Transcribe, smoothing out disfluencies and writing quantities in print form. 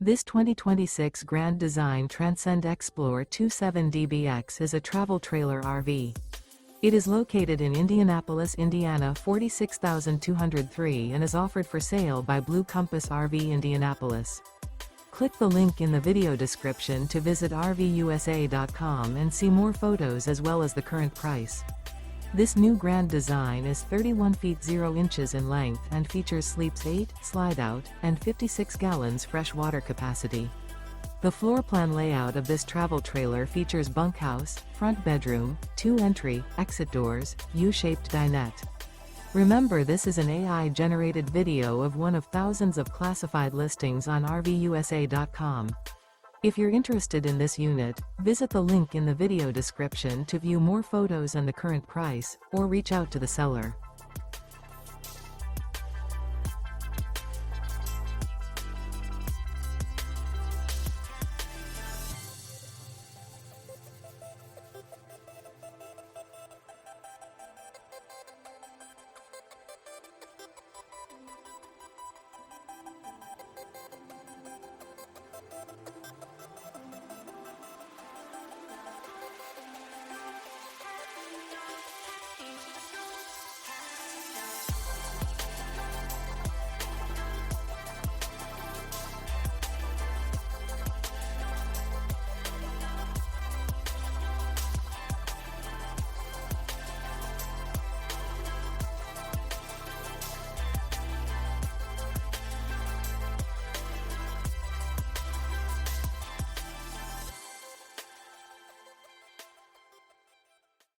This 2026 Grand Design Transcend Xplor 27DBX is a travel trailer RV. It is located in Indianapolis, Indiana 46203 and is offered for sale by Blue Compass RV Indianapolis. Click the link in the video description to visit RVUSA.com and see more photos as well as the current price. This new Grand Design is 31 feet 0 inches in length and features sleeps 8, slide-out, and 56 gallons fresh water capacity. The floor plan layout of this travel trailer features bunkhouse, front bedroom, 2 entry, exit doors, U-shaped dinette. Remember, this is an AI-generated video of one of thousands of classified listings on RVUSA.com. If you're interested in this unit, visit the link in the video description to view more photos and the current price, or reach out to the seller.